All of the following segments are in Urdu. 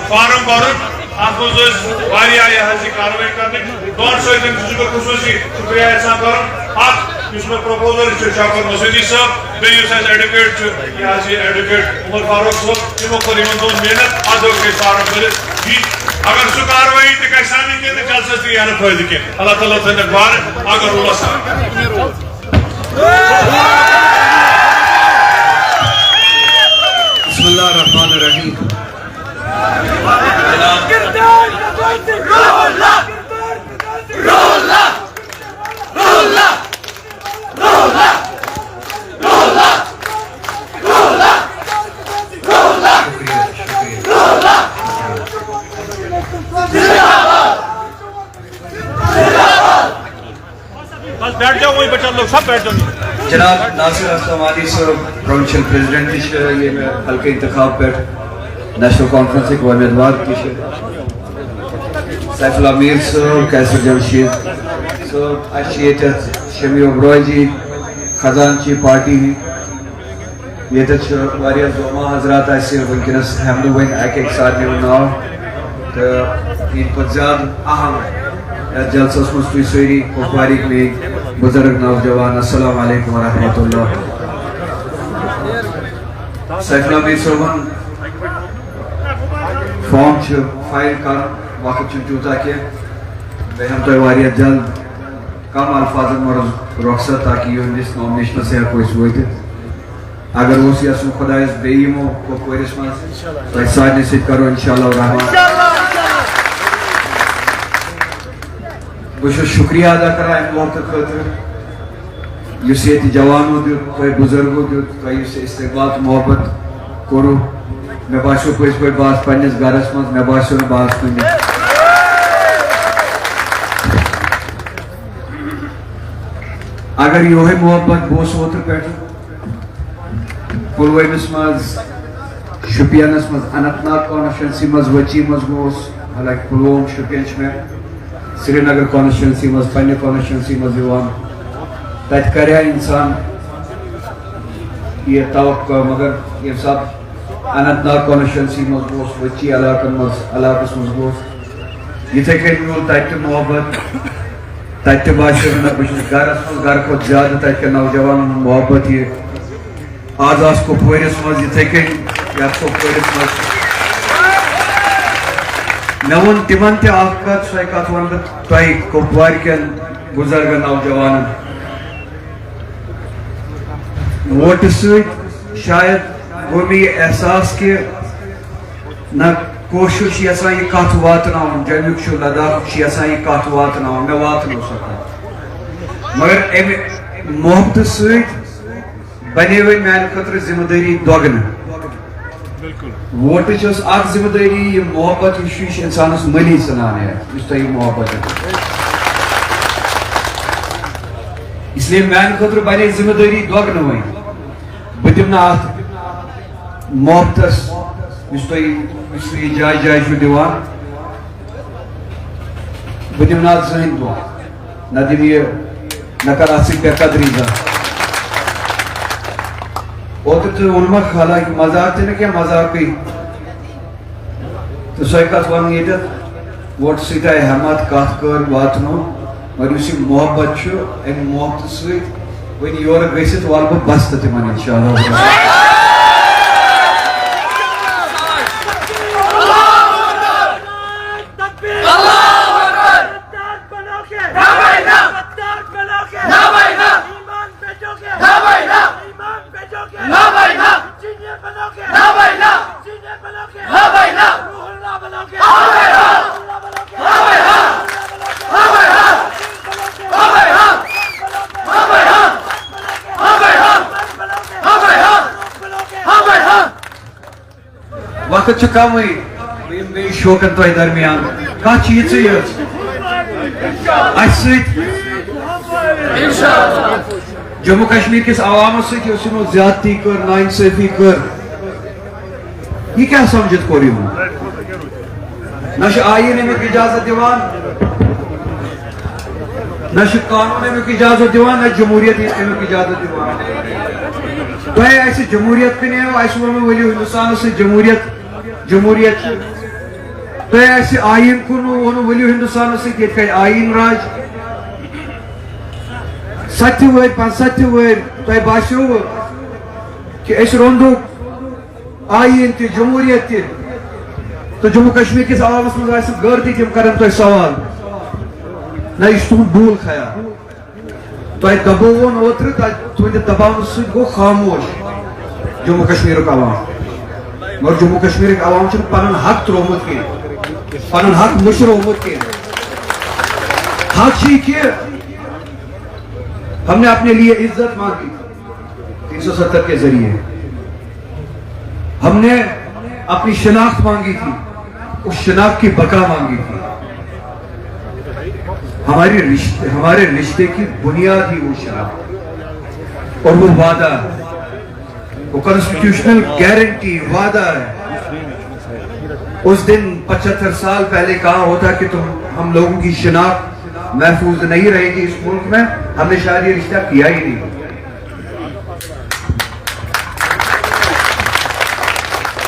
فارم بھرن ات مزہ یہ کاروی کرنے دون سی بہت خصوصی شکریہ احسان کرن اس پروپوزر شوکت مسعودی صاحب بیس ایڈوکیٹ یہ ایڈوکیٹ عمر فاروق صاحب تمو کور دون محنت ادو فارم بھرت اگر سہ کاروی تہ گھِ سانی کی جلسس تہ یہ فائدہ کی اللہ تعالیٰ تھن بار اگر اللہ بسم اللہ الرحمن الرحیم بیٹھ جاؤ وہی بچہ لوگ سب بیٹھ جاؤ جناب ناصر استوانی صاحب پروونشل پریزیڈنٹ یہ حلقہ انتخاب پہ نیشنل کانفرنس کے امیدوار سیف اللہ میر صاحب کیسر جمشید صاحب اچھی شمی ابروئی جی خزانچی پارٹی یہ زوما حضرات ونکس ہم ون ایک ساتھ ناو تو یہ پہ زیادہ اہم جلسس مز تھی سری کپوارک میں بزرگ نوجوان السلام علیکم ورحمۃ اللہ سیف اللہ میر صاحب فارم فائل کر وقت تیوتا کی ہم تہ جلد کم الفاظن مز رخصت تاکہ یہ نامنیشن سے ہیکو وتھ اگر اس یسن خدایس بیمو کپوارس مز تہ سارے ست کرو انشاءاللہ الرحمن بہت شکریہ ادا کران امہ موقع خاطر اس یہ جوانوں دیت تہ بزرگوں دیت تہ اس استقبال محبت کورو مے باسو پز پہ باس پنس گرس مز مے باسو نا باس کن اگر یہ محبت بوس اوتر پہ پلوامس مز شپینس مز اننت ناگ کانسٹیچوینسی مز وچی مز گوس حالانکہ پلوام شپین میں سری نگر کانسٹیچوینسی مز پنہ کانسٹیچوینسی مز تت کریا انسان یہ توقع مگر یم سات اننت ناگ کانسٹیچوینسی مز گوس وچی علاقس مز گوس یتھے کن میول تت محبت تت باسیو نا بہت گرس مز گر کھت زیادہ تت کے نوجوان محبت یہ آز آس کپوارس مز یتھے کن یتھ کپوارس مز مے ون تمن تہ اخ کت سو کت ون بہ تہ کپوار کن بزرگ نوجوان ووٹ ست شاید گو مے احساس کہ نہ کوشش یسان یہ کت واتن جمیک لداخ یسان یہ کت واتن مے واتنو سکتا مگر ام محبت ست بنے ون میانہ خاطر ذمہ داری دگن ووٹ اخ ذمہ داری یہ محبت یہ انسانس ملی ثنان ہے اس تہ محبت اس لیے میانہ خاطر بنے ذمہ داری دگن ون بہ دم نا ات محبتس اس تہ یہ جائے جائے دیوان بہ دم نا زہن دہ نہ دم یہ نہ کر ات بے قدری زانہ اوتر تو ونمک حالانکہ مذاق تہ نا مذاقی تو سو کت ون یہ ووٹ ست آئی ہمت کت کر واتنو مگر اس محبت ام محبت ست ون یور گھت وال بہ بس تہ تمن انشاءاللہ وقت کم بی شوقن تہ درمیان کت چیز جموں کشمیر کس عوامس ستو زیادتی کر ناانصافی کر یہ کیا سمجھت کور نہ آئین امیک اجازت دیوان نہ قانون امیک اجازت دیوان نہ جمہوریت امیک اجازت دیوان تو ایسے جمہوریت پہ نہیں ایسے ولی ہندوستان سے جمہوریت تو ایسے آئین کو ولی ہندوستان سے کہ آئین راج ستہ ور 75 ور تو باسیو کہ اس روندو آئین تی جمہوریت تی تو جموں کشمیر کس عوامس مز آئے غیرتی تم کرن تو سوال نہ یہ تہد بھول خیال تو دبون اوتر تہند دباؤ سۭتۍ گوٚو خاموش جموں کشمیر عوام مگر جموں کشمیر عوام پن حق ترومت کی پن حق مشرومت کی حق کہ ہم نے اپنے لیے عزت مانگی 370 کے ذریعے ہم نے اپنی شناخت مانگی تھی اس شناخت کی بقا مانگی تھی ہمارے رشتے کی بنیاد ہی وہ شناخت اور وہ وعدہ وہ کانسٹیٹیوشنل گارنٹی وعدہ ہے اس دن 75 سال پہلے کہا ہوتا کہ ہم لوگوں کی شناخت محفوظ نہیں رہے گی اس ملک میں ہم نے شاید یہ رشتہ کیا ہی نہیں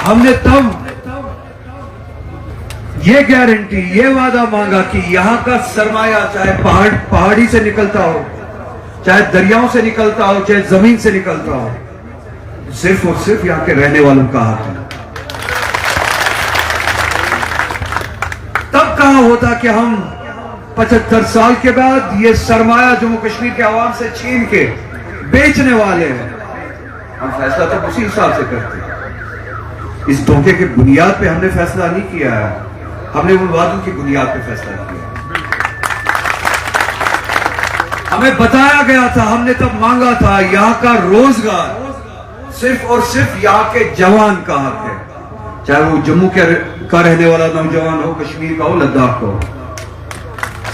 ہم نے تب یہ گارنٹی یہ وعدہ مانگا کہ یہاں کا سرمایہ چاہے پہاڑی سے نکلتا ہو چاہے دریاؤں سے نکلتا ہو چاہے زمین سے نکلتا ہو صرف اور صرف یہاں کے رہنے والوں کا حق ہے تب کہا ہوتا کہ ہم 75 سال کے بعد یہ سرمایہ جموں کشمیر کے عوام سے چھین کے بیچنے والے ہیں ہم فیصلہ تو اسی حساب سے کرتے ہیں اس دھوکے کے بنیاد پہ ہم نے فیصلہ نہیں کیا ہے ہم نے ان وعدوں کی بنیاد پہ فیصلہ کیا ہمیں بتایا گیا تھا ہم نے تب مانگا تھا یہاں کا روزگار صرف اور صرف یہاں کے جوان کا حق ہے چاہے وہ جموں کا رہنے والا نوجوان ہو کشمیر کا ہو لداخ کا ہو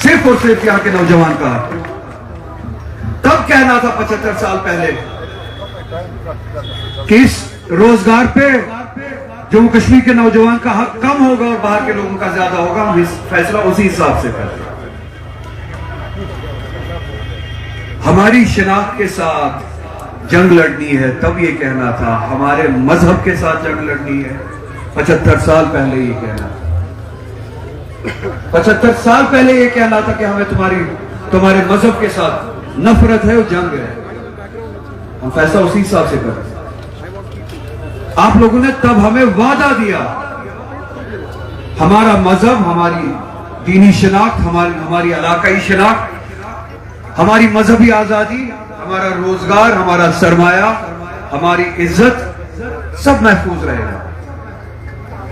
صرف اور صرف یہاں کے نوجوان کا حق ہے تب کہنا تھا 75 سال پہلے کہ اس روزگار پہ جموں کشمیر کے نوجوان کا حق کم ہوگا اور باہر کے لوگوں کا زیادہ ہوگا ہم فیصلہ اسی حساب سے کرتے ہیں ہماری شناخت کے ساتھ جنگ لڑنی ہے تب یہ کہنا تھا ہمارے مذہب کے ساتھ جنگ لڑنی ہے 75 سال پہلے یہ کہنا تھا 75 سال پہلے یہ کہنا تھا کہ ہمیں تمہارے مذہب کے ساتھ نفرت ہے اور جنگ ہے ہم فیصلہ اسی حساب سے کرتے ہیں آپ لوگوں نے تب ہمیں وعدہ دیا ہمارا مذہب ہماری دینی شناخت ہماری علاقائی شناخت ہماری مذہبی آزادی ہمارا روزگار ہمارا سرمایہ ہماری عزت سب محفوظ رہے گا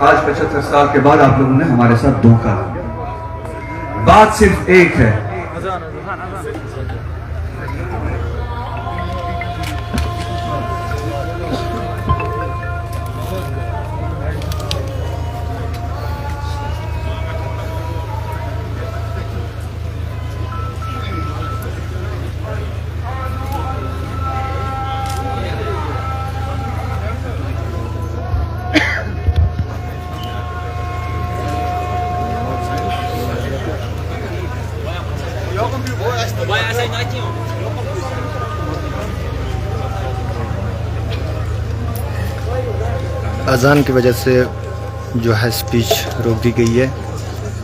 آج 75 سال کے بعد آپ لوگوں نے ہمارے ساتھ دھوکا دیا بات صرف ایک ہے اذان کی وجہ سے جو ہے اسپیچ روک دی گئی ہے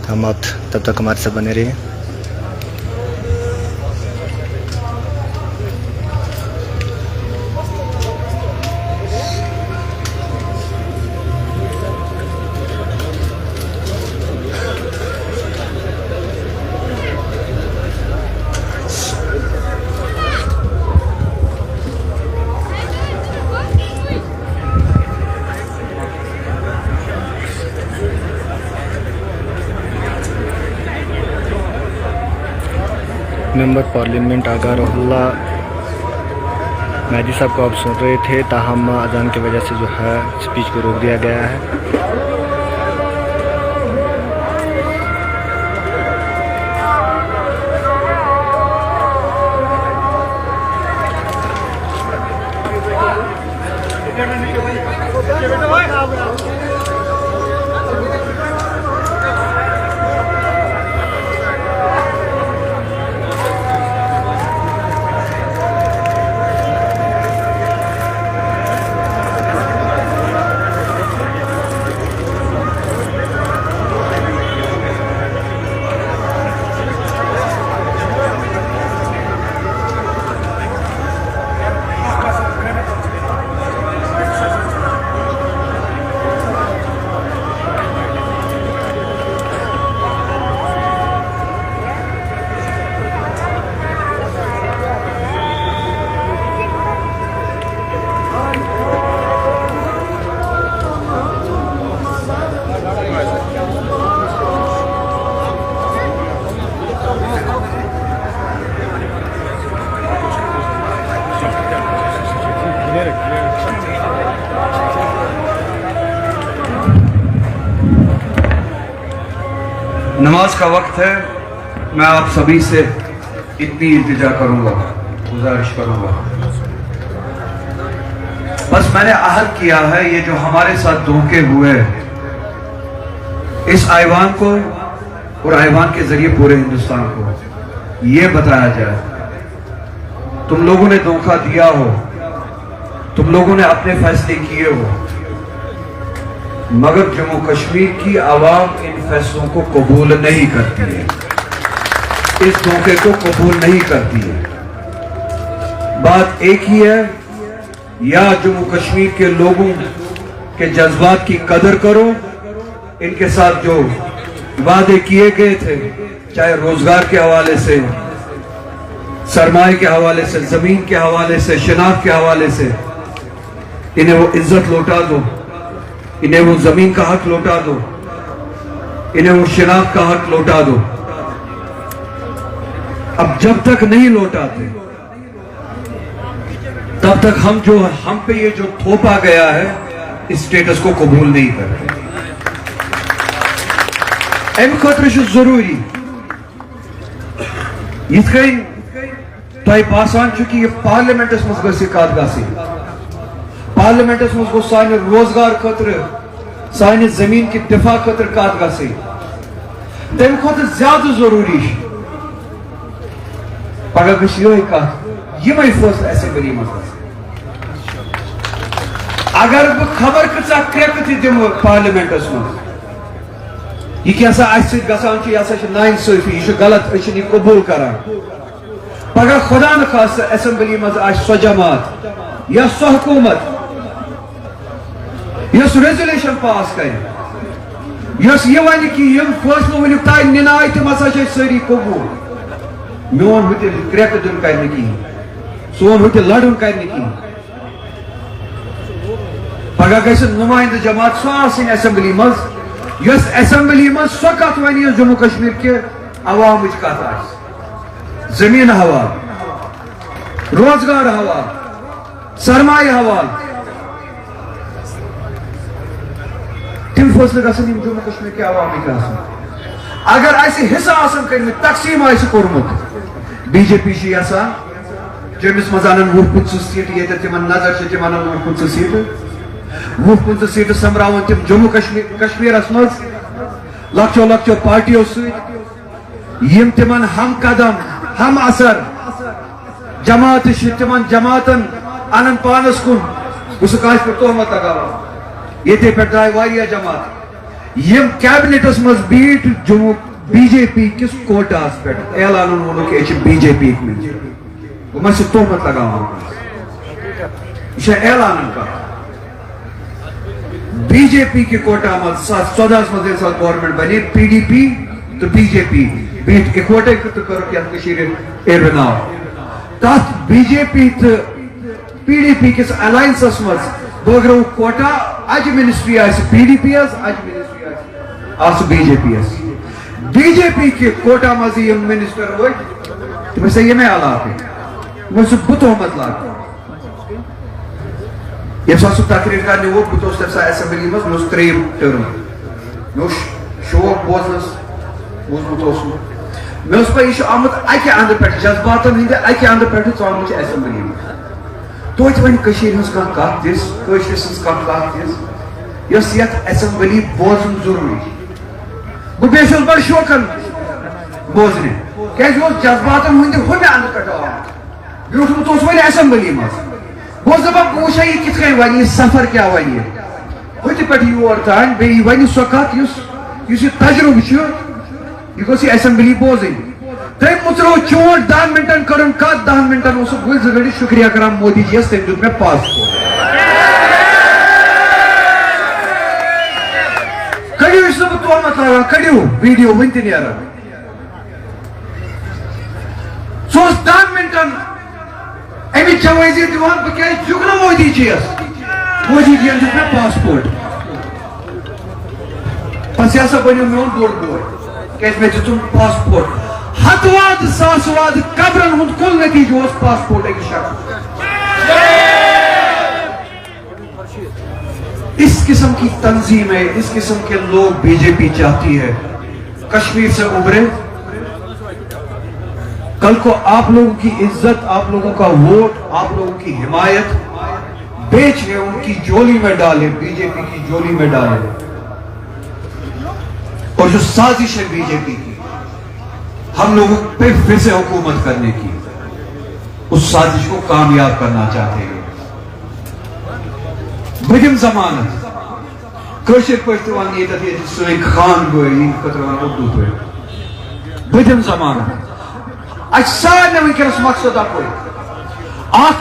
ہم آپ تب تک ہمارے ساتھ بنے رہے ہیں ممبر پارلیمنٹ آغا رح اللہ مہدی صاحب کو آپ سن رہے تھے تاہم اذان کی وجہ سے جو ہے اسپیچ کو روک دیا گیا ہے نماز کا وقت ہے. میں آپ سبھی سے اتنی التجا کروں گا, گزارش کروں گا, بس میں نے عہد کیا ہے یہ جو ہمارے ساتھ دھوکے ہوئے اس ایوان کو اور ایوان کے ذریعے پورے ہندوستان کو یہ بتایا جائے تم لوگوں نے دھوکہ دیا ہو, تم لوگوں نے اپنے فیصلے کیے ہو, مگر جموں کشمیر کی عوام ان فیصلوں کو قبول نہیں کرتی ہے, اس دھوکے کو قبول نہیں کرتی ہے. بات ایک ہی ہے, یا جموں کشمیر کے لوگوں کے جذبات کی قدر کرو, ان کے ساتھ جو وعدے کیے گئے تھے چاہے روزگار کے حوالے سے, سرمایہ کے حوالے سے, زمین کے حوالے سے, شناخت کے حوالے سے, انہیں وہ عزت لوٹا دو, انہیں وہ زمین کا حق لوٹا دو, انہیں وہ شناخت کا حق لوٹا دو. اب جب تک نہیں لوٹاتے تب تک ہم پہ یہ جو تھوپا گیا ہے اس سٹیٹس کو قبول نہیں کرتے. ام خاطر ضروری یت کن تہ باسان کہ یہ پارلیمنٹس مز گژھِ کتھ گژھٕنۍ, پارلیمنٹس مز گوٚژھ سانہِ روزگار خٲطرٕ, سانہِ زمین کی دفاع خٲطرٕ کتھ گژھٕنۍ. تمہِ کھۄتہٕ زیادٕ ضروری چھُ پگہ گژھِ یِہوٚے کتھ یِمے فٲصلہٕ اسمبلی منٛز گژھٕنۍ. اگر بہٕ خبر کۭژاہ کرٛٮ۪کہٕ تہِ دِمہٕ پارلیمنٹس منٛز, یہ کیٛاہ اسہِ سۭتۍ گژھان چھُ, یہِ ہسا چھِ ناانصٲفی, یہ چھُ غلط, أسۍ چھِنہٕ یہِ قبوٗل کران. پگہ خدا نخواستہ اسمبلی منٛز آسہِ سۄ جماعت یا سۄ حکوٗمت یۄس ریزولیشن پاس کرِ, یۄس یہِ وَنہِ کہِ یِم فٲصلہٕ وٕنیُک تانۍ نِنہٕ آیہِ تِم ہسا چھِ أسۍ سٲری قبوٗل. میون ہُہ تہِ کرٛٮ۪کہٕ دیُن کرِ نہٕ کِہیٖنۍ, سون ہُہ تہِ لڑُن کرِ نہٕ کِہیٖنۍ. پگہ گژھِ نُمایندٕ جماعت سۄ آسٕنۍ اسمبلی منٛز یۄس اسمبلی منٛز سۄ کتھ وَنہِ یۄس جموں کشمیر کہِ عوامٕچ کتھ آسہِ. زمین حوال, روزگار حوال, سرمایہ حوال, تم فٲصلہٕ گژھن یِم جموں کشمیر کے عوامٕکۍ آسٕنۍ. اگر اسہِ حصہٕ آسن کٔرمٕتۍ, تقسیٖم آسہِ کوٚرمُت, بی جے پی چھِ یژھان جیٚمِس منٛز انن 20-25 سیٖٹہٕ, ییٚتٮ۪تھ تِمن نظر چھِ تِم انن 20-25 سیٖٹہٕ, 20-25 سیٖٹہٕ سمراون تِم جموں کشمیرس منٛز لۄکچو لۄکچو پارٹیو سۭتۍ یِم تِمن ہم قدم ہم اثر جماعتہٕ چھِ, تِمن جماعتن انن پانس کُن. بہٕ چھُس کٲنٛسہِ پٮ۪ٹھ تہمت لگاوان, ییٚتے پٮ۪ٹھ درٛاے واریاہ جماعت یِم کیبنٹس منٛز بیٖٹھۍ جموں بی جے پی کِس کوٹاہس پٮ۪ٹھ, اعلانن ووٚنُکھ کہِ أسۍ چھِ بی جے پی یِکۍ مٔنٛزۍ. بہٕ ما چھُس تہمت لگاوان, یہِ چھےٚ اعلانن کتھ. بی جے پی کے کوٹا منٛز 2014 منٛز ییٚمہِ ساتہٕ گورمنٹ بنے, پی ڈی پی تہٕ بی جے پی بیٖٹھۍ اِکوٹے تہٕ کٔرٕکھ یتھ کٔشیٖرِ اِرناو. تتھ بی جے پی تہٕ پی ڈی پی کِس الاینسس منٛز بٲگرٲوُکھ کوٹا, اجہِ منسٹری آسہِ پی ڈی پی یس, اجہِ منسٹری آسہِ بی جے پی یس. بی جے پی کے کوٹا منٛز یِم منسٹر ؤتھۍ تِم ٲسۍ ییٚمے علاقٕکۍ, تِم ٲسۍ بہٕ تہمت لاگان. ییٚمہِ ساتہٕ سُہ تقریر کرنہِ ووت, بہٕ تہِ اوسُس تمہِ ساتہٕ اسمبلی منٛز, مےٚ اوس 3یم ٹٔرٕم, مےٚ اوس شوق بوزنس, بوٗزمُت اوسُم. مےٚ اوس پاے یہِ چھُ آمُت اکہِ اندٕ پٮ۪ٹھ, جذباتن ہٕنٛدِ اکہِ اندٕ پٮ۪ٹھٕ ژامُت چھُ اسمبلی منٛز. توتہِ وۄنۍ کٔشیٖرِ ہٕنٛز کانٛہہ کتھ دِس, کٲشرِ سٕنٛز کانٛہہ کتھ دِس یۄس یتھ اسمبلی بوزُن ضروٗری چھِ. بہٕ بیٚیہِ چھُس بڑٕ شوقن بوزنہِ, کیٛازِ یہِ اوس جذباتن ہٕنٛدِ ہُمہِ اندٕ پٮ۪ٹھ آمُت. بیوٗٹھمُت اوس وۄنۍ اسمبلی منٛز, بہٕ اوسُس دپان بہٕ وٕچھٕ ہا یہِ کِتھ کٔنۍ وَنہِ, یہِ سفر کیٛاہ وَنہِ, ہوٚتہِ پٮ۪ٹھ یور تانۍ, بیٚیہِ یہِ وَنہِ سۄ کتھ یُس یہِ تجرُبہٕ چھُ یہِ گوٚژھ یہِ اسمبلی بوزٕنۍ. تٔمۍ مُژروو چونٛٹھ 10 منٹن کٔرٕن کتھ, 10 منٹن اوسُکھ ؤلۍ زٕ گھنٹہٕ شُکریہ کران مودی جی یس, تٔمۍ دیُت مےٚ پاسپورٹ. کٔڑِو, یہِ چھُس بہٕ تہمت لاگان, کٔڑِو ویڈیو وُنہِ تہِ نیران. سُہ اوس 10 منٹن امِچ جوٲزی دِوان, بہٕ کیٛازِ دِیُک نہٕ مودی جی یس, مودی جی ین دیُت مےٚ پاسپورٹ. پتہٕ یہِ ہسا بنیو میون بوٚڑ بوے, کیٛازِ مےٚ دِژٕم پاسپورٹ. ہتھ واد ساس واد قبرن ہُنٛد کُل نتیجہٕ اوس پاسپورٹ أکِس شخصس. اس قسم کی تنظیمیں, اس قسم کے لوگ بی جے پی چاہتی ہے کشمیر سے ابھرے. کل کو آپ لوگوں کی عزت, آپ لوگوں کا ووٹ, آپ لوگوں کی حمایت بیچ کے ان کی جولی میں ڈالے, بی جے پی کی جولی میں ڈالے. اور جو سازش ہے بی جے پی کی ہم لوگوں پہ پھر سے حکومت کرنے کی, اس سازش کو کامیاب کرنا چاہتے ہیں. بدم ضمانت کشر پشتوان یہ تھی سوئی خان گوئی کتروان اردو پہ بدم ضمانت اچھ سارے ونکس مقصد اکوئی اخ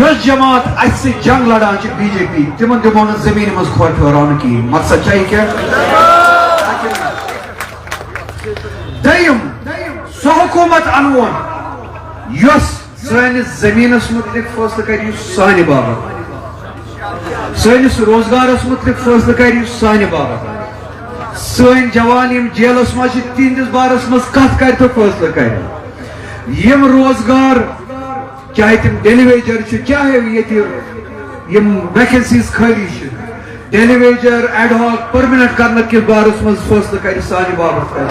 یس جماعت اچھ سے جنگ لڑان چھ بی جے پی تمن دمون زمین مز کھوٹ پھوران کی مقصد چاہیے کیا دیم سو حکومت انوون یس سانس زمینس متعلق فیصلہ کر سانہ باپت, سانس روزگارس متعلق فیصلہ کر سانہ باپت, سن جوان یم جیلس مز تہندس بارس مز کت کر تو فیصلہ کر, یم روزگار چاہے تم ڈیلی ویجر چاہے یہ ویکنسیز خالی daily wager ad hoc permanent کرنے کس بارس مز فیصلہ کر سانہ باپت کر,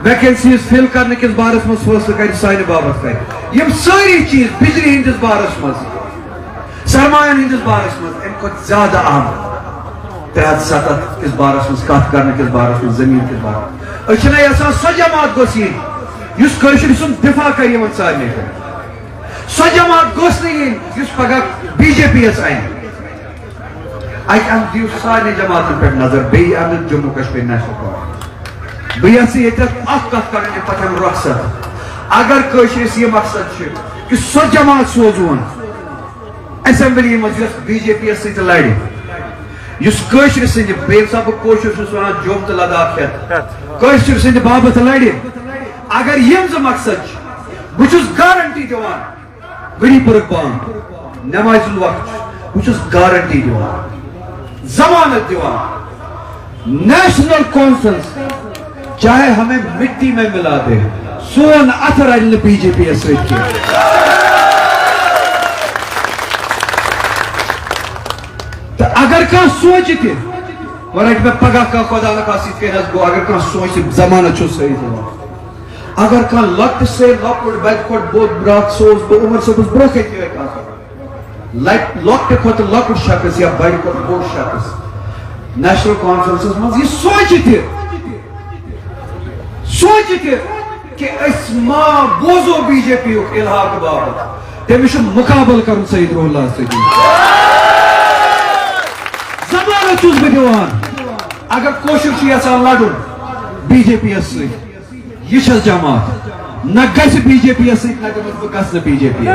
ویکنسیز فل کرنے کس بارس مز فیصلہ کر سانہ باپت کر, یم ساری چیز بجلی ہندس بارس مز سرمایہ ہندس بارس مز ام کھت زیادہ اہم 370 کس بارس مز کت کرنے کس بارس مز زمین کس بارس اچھنا یسان سو جماعت گوسین یس کشر سن دفاع کر یمن سارے سو جماعت گوس نہیں یس پگہ بی جے پی یس آئین اتہ ام دیو سارے جماعتن پہ نظر بی ام جموں کشمیر نیشنل کانفرنس بہ یژھٕ ییٚتٮ۪تھ اکھ کتھ کرٕنۍ ییٚمہِ پتہٕ یم رخصت اگر کٲشرس یہ مقصد چھ کہ سو جماعت سوزون اسمبلی مز یس بی جے پی یس سۭتۍ لڑِ یس کٲشر سٕنٛدِ بیٚیہِ سا بہٕ کٲشُر چھُس ونان جوم تہٕ لداخ ہٮ۪تھ کٲشر سٕنٛدِ باپتھ لڑِ اگر یم زٕ مقصد چھ بہٕ چھُس گارنٹی دِوان گری پورُک بانگ نمازِ ہُنٛد وقت چھُ بہٕ چھُس گارنٹی دِوان ضمانت دِوان نیشنل کانفرنس چاہے ہمیں مٹی میں ملا دے سون اتر رل بی جے پی یس سۭتۍ کینٛہہ تو اگر کانٛہہ سوچہِ تہِ وۄنۍ رٹہِ مےٚ پگاہ کانٛہہ خۄدا نخواستہ یِتھ کٔنۍ حظ گوٚو اگر کانٛہہ سوچہِ ضمانت چھُ صحیح دِوان اگر کانٛہہ لۄکٹہِ سے لۄکُٹ بَدِ کھۄتہٕ بوٚڑ برٛکھ سُہ اوس بہٕ عمر صٲبس برٛونٛہہ کَنہِ یِہوٚے کتھ کران لۄکٹہِ کھۄتہٕ لۄکُٹ شخص یا بَڑِ کھۄتہٕ بوٚڑ شخص نیشنل کانفرنسس منٛز یہِ سوچہِ تہِ کہ اس ما بوزو بی جے پی یُک الحاق باپت تٔمِس چھُ مُقابل کرُن سعید روحُلہ سۭتۍ ضمانت چھُس بہٕ دِوان اگر کٲشُر چھُ یژھان لڑُن بی جے پی یس سۭتۍ یہ چھس جماعت نہ گژھِ بی جے پی یس سۭتۍ نہ دِمس بہٕ گژھنہٕ بی جے پی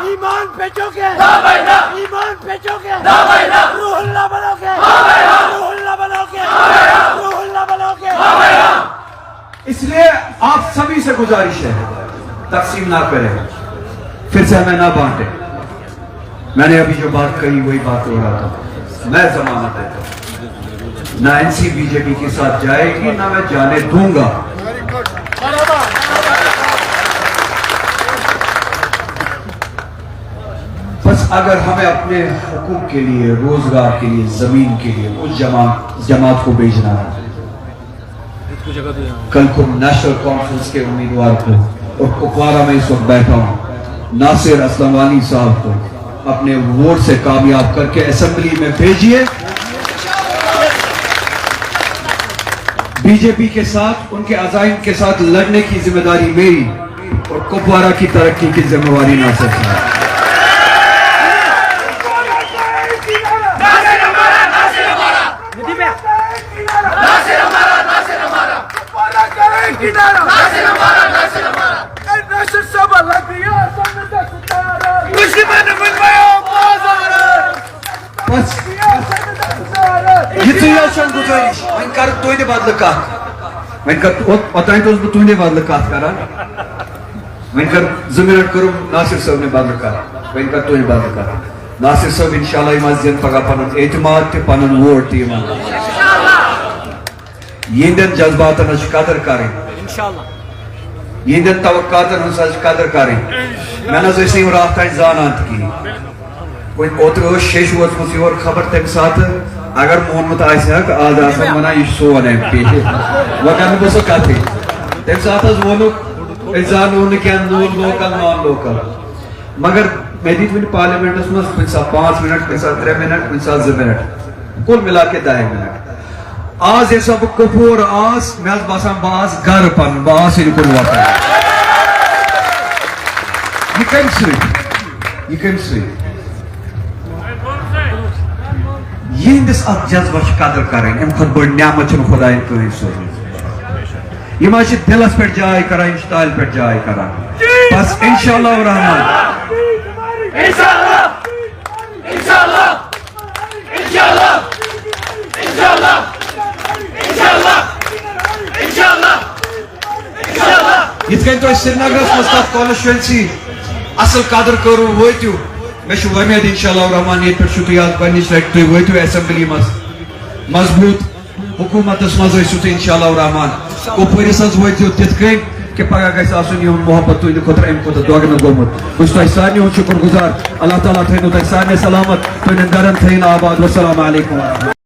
ایمان پیچو کے ایمان پیچو کے روح اللہ بنو کے روح اللہ بنو کے روح اللہ بنو کے. اس لیے آپ سبھی سے گزارش ہے تقسیم نہ کریں پھر سے ہمیں نہ بانٹیں. میں نے ابھی جو بات کہی وہی بات ہو رہا تھا. میں ضمانت دیتا ہوں نہ این سی بی جے پی کے ساتھ جائے گی نہ میں جانے دوں گا. بس اگر ہمیں اپنے حقوق کے لیے روزگار کے لیے زمین کے لیے اس جماعت کو بھیجنا ہے. کل کو نیشنل کانفرنس کے امیدوار کو اور کپوارہ میں اس وقت بیٹھا ہوں ناصر اسلم وانی صاحب کو اپنے ووٹ سے کامیاب کر کے اسمبلی میں بھیجیے. بی جے پی کے ساتھ ان کے عزائم کے ساتھ لڑنے کی ذمہ داری میری اور کپوارہ کی ترقی کی ذمہ داری ناصر صاحب. ناصر صاحب نے بدل کر ناصر صاحب انشاءاللہ مزید پگہ پنن اعتماد تہ پنن ووٹ تہ یہندین جذباتن قدر کریں. یہ توقعات قدر کریں میں نہ رات تین زانان کی اوتر شیش ووتمت یور خبر تمہ سات اگر مونمت آج ونان یہ سون ایم پی وہ کر بہ سو کت تمہ سات وونک زانو کیا نون لوکل نان لوکل مگر میں دت ون پارلیمنٹس مز کن سات 5 منٹ کن سات 3 منٹ کن سات 2 منٹ کل ملا کے 10 منٹ آز یہ سب کپور آس میں باسان باز گھر پن باس یہ کن واتان یہ کم سی یہندس ات جذبہ قدر کریں ام کھت بڑ نعمت خدا کہیں سوزمت یہ دلس پہ جائے کران یہ تال پہ جائے کران بس انشاءاللہ الرحمن یت کن تو سری نگرس مز تک کانسٹیچوینسی اصل قدر کرو واتو میں امید انشاءاللہ الرحمن یہ پہ یاد پنس لٹہ تھی واتو اسمبلی مز مضبوط حکومتس مز ٲسِو تُہۍ انشاءاللہ الرحمن کپوٲرِس حظ وٲتِو تِتھ کٔنۍ کہ پگہ گژھِ آسُن یِہُنٛد محبت تُہنٛدِ خٲطرٕ اَمہِ کھۄتہٕ دۄگنہٕ گوٚمُت بہٕ چھُس تۄہہِ سارنٕے ہُنٛد شُکُر گُزار اللہ تعالیٰ تھٲینو تۄہہِ سارنٕے سلامت تُہنٛدٮ۪ن گرن تھٲیِن آباد والسلام علیکم